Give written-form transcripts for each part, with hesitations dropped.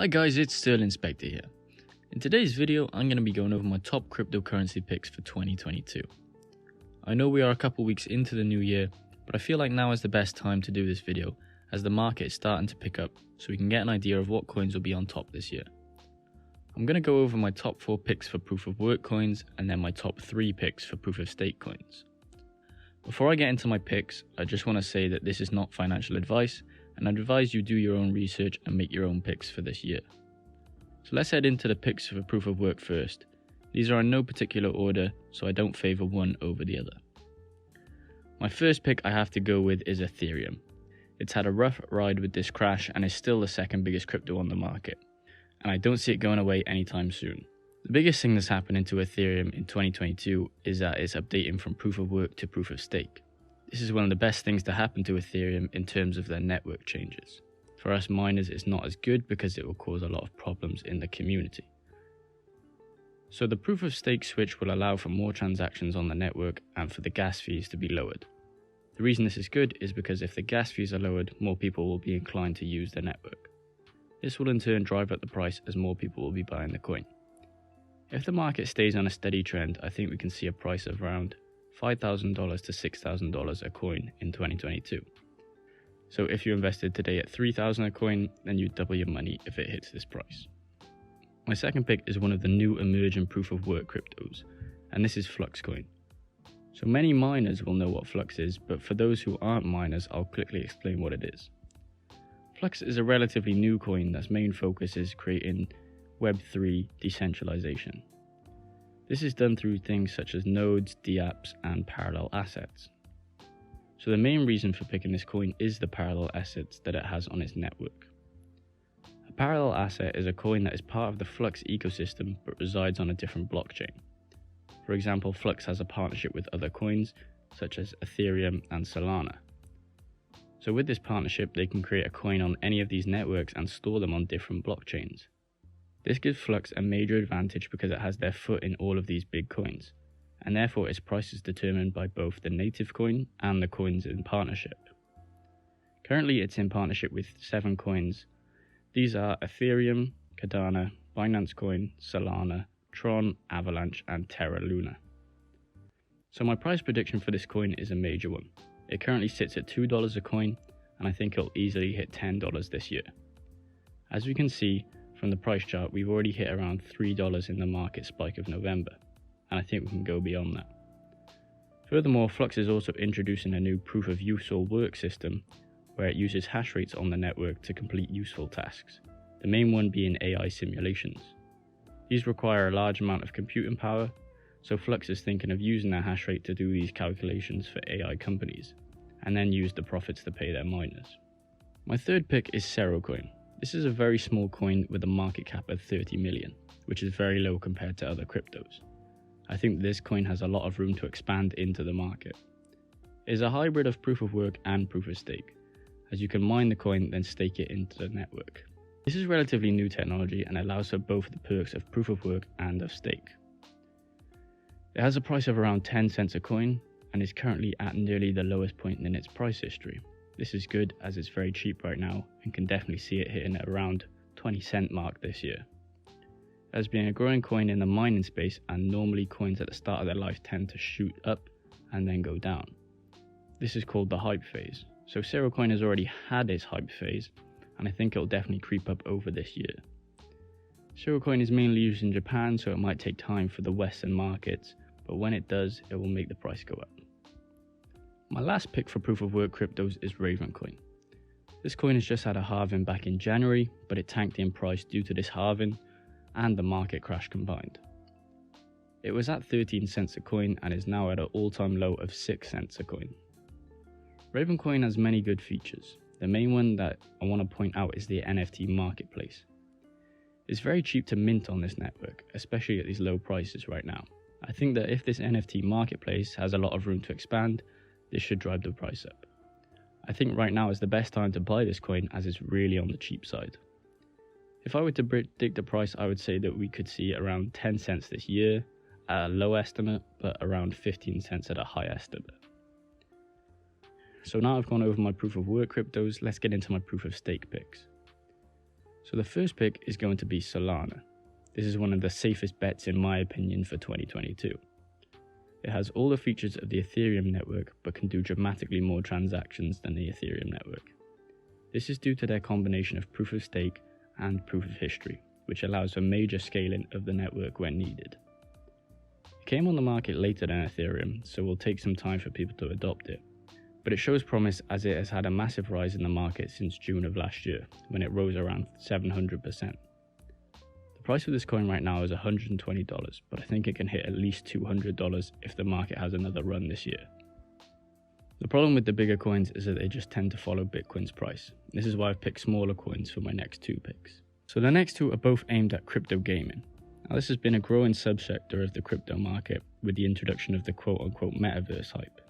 Hi guys, it's Sterling Spectre here. In today's video, I'm going to be going over my top cryptocurrency picks for 2022. I know we are a couple weeks into the new year, but I feel like now is the best time to do this video as the market is starting to pick up so we can get an idea of what coins will be on top this year. I'm going to go over my top 4 picks for proof of work coins and then my top 3 picks for proof of stake coins. Before I get into my picks, I just want to say that this is not financial advice, and I'd advise you do your own research and make your own picks for this year. So let's head into the picks for proof of work first. These are in no particular order, so I don't favour one over the other. My first pick I have to go with is Ethereum. It's had a rough ride with this crash and is still the second biggest crypto on the market, and I don't see it going away anytime soon. The biggest thing that's happening to Ethereum in 2022 is that it's updating from proof of work to proof of stake. This is one of the best things to happen to Ethereum in terms of their network changes. For us miners, it's not as good because it will cause a lot of problems in the community. So the proof of stake switch will allow for more transactions on the network and for the gas fees to be lowered. The reason this is good is because if the gas fees are lowered, more people will be inclined to use the network. This will in turn drive up the price as more people will be buying the coin. If the market stays on a steady trend, I think we can see a price of around $5,000 to $6,000 a coin in 2022. So if you invested today at $3,000 a coin, then you double your money if it hits this price. My second pick is one of the new emerging proof of work cryptos, and this is Flux coin. So many miners will know what Flux is, but for those who aren't miners, I'll quickly explain what it is. Flux is a relatively new coin that's main focus is creating Web3 decentralization. This is done through things such as nodes, dApps, and parallel assets. So the main reason for picking this coin is the parallel assets that it has on its network. A parallel asset is a coin that is part of the Flux ecosystem but resides on a different blockchain. For example, Flux has a partnership with other coins such as Ethereum and Solana. So with this partnership, they can create a coin on any of these networks and store them on different blockchains. This gives Flux a major advantage because it has their foot in all of these big coins, and therefore its price is determined by both the native coin and the coins in partnership. Currently it's in partnership with 7 coins. These are Ethereum, Cardano, Binance Coin, Solana, Tron, Avalanche, and Terra Luna. So my price prediction for this coin is a major one. It currently sits at $2 a coin, and I think it'll easily hit $10 this year. As we can see from the price chart, we've already hit around $3 in the market spike of November, and I think we can go beyond that. Furthermore, Flux is also introducing a new proof of useful work system where it uses hash rates on the network to complete useful tasks, the main one being AI simulations. These require a large amount of computing power, so Flux is thinking of using their hash rate to do these calculations for AI companies, and then use the profits to pay their miners. My third pick is Cerrocoin. This is a very small coin with a market cap of 30 million, which is very low compared to other cryptos. I think this coin has a lot of room to expand into the market. It is a hybrid of proof of work and proof of stake, as you can mine the coin then stake it into the network. This is relatively new technology and allows for both the perks of proof of work and of stake. It has a price of around 10 cents a coin and is currently at nearly the lowest point in its price history. This is good as it's very cheap right now and can definitely see it hitting at around 20-cent mark this year. As being a growing coin in the mining space, and normally coins at the start of their life tend to shoot up and then go down. This is called the hype phase. So Cerrocoin has already had its hype phase, and I think it'll definitely creep up over this year. Cerrocoin is mainly used in Japan, so it might take time for the Western markets, but when it does, it will make the price go up. My last pick for proof of work cryptos is Ravencoin. This coin has just had a halving back in January, but it tanked in price due to this halving and the market crash combined. It was at 13 cents a coin and is now at an all-time low of 6 cents a coin. Ravencoin has many good features. The main one that I want to point out is the NFT marketplace. It's very cheap to mint on this network, especially at these low prices right now. I think that if this NFT marketplace has a lot of room to expand, this should drive the price up. I think right now is the best time to buy this coin as it's really on the cheap side. If I were to predict the price, I would say that we could see around 10 cents this year at a low estimate, but around 15 cents at a high estimate. So now I've gone over my proof of work cryptos, let's get into my proof of stake picks. So the first pick is going to be Solana. This is one of the safest bets in my opinion for 2022. It has all the features of the Ethereum network but can do dramatically more transactions than the Ethereum network. This is due to their combination of proof of stake and proof of history, which allows for major scaling of the network when needed. It came on the market later than Ethereum, so it will take some time for people to adopt it, but it shows promise as it has had a massive rise in the market since June of last year, when it rose around 700%. The price of this coin right now is $120, but I think it can hit at least $200 if the market has another run this year. The problem with the bigger coins is that they just tend to follow Bitcoin's price. This is why I've picked smaller coins for my next two picks. So the next two are both aimed at crypto gaming. Now this has been a growing subsector of the crypto market with the introduction of the quote-unquote metaverse hype.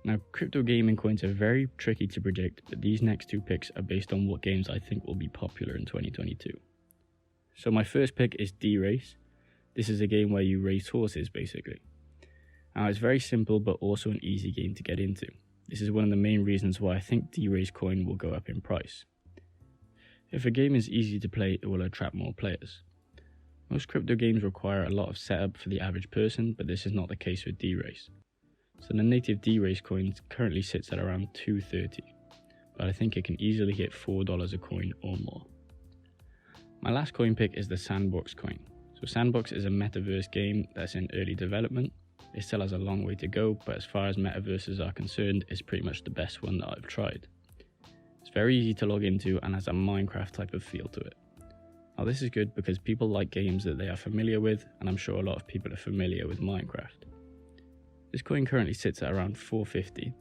Now crypto gaming coins are very tricky to predict, but these next two picks are based on what games I think will be popular in 2022. So my first pick is DRace. This is a game where you race horses basically. Now it's very simple but also an easy game to get into. This is one of the main reasons why I think DRace coin will go up in price. If a game is easy to play, it will attract more players. Most crypto games require a lot of setup for the average person, but this is not the case with DRace. So the native DRace coin currently sits at around $2.30, but I think it can easily hit $4 a coin or more. My last coin pick is the Sandbox coin. So Sandbox is a metaverse game that's in early development. It still has a long way to go, but as far as metaverses are concerned, it's pretty much the best one that I've tried. It's very easy to log into and has a Minecraft type of feel to it. Now this is good because people like games that they are familiar with, and I'm sure a lot of people are familiar with Minecraft. This coin currently sits at around $4.50,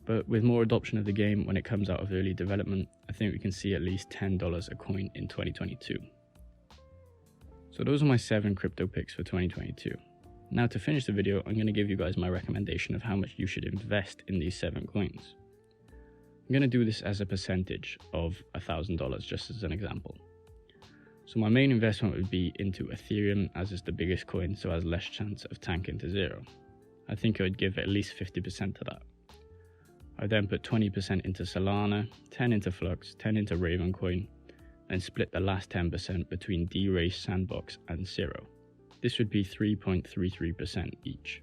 but with more adoption of the game when it comes out of early development, I think we can see at least $10 a coin in 2022. So those are my 7 crypto picks for 2022. Now to finish the video, I'm going to give you guys my recommendation of how much you should invest in these 7 coins. I'm going to do this as a percentage of $1,000 just as an example. So my main investment would be into Ethereum as it's the biggest coin, so it has less chance of tanking to zero. I think I would give at least 50% to that. I then put 20% into Solana, 10 into Flux, 10 into Ravencoin, and split the last 10% between DRace, Sandbox and Cerro. This would be 3.33% each.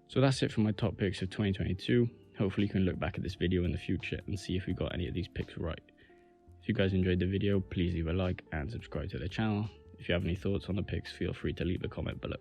So that's it for my top picks of 2022. Hopefully you can look back at this video in the future and see if we got any of these picks right. If you guys enjoyed the video, please leave a like and subscribe to the channel. If you have any thoughts on the picks, feel free to leave a comment below.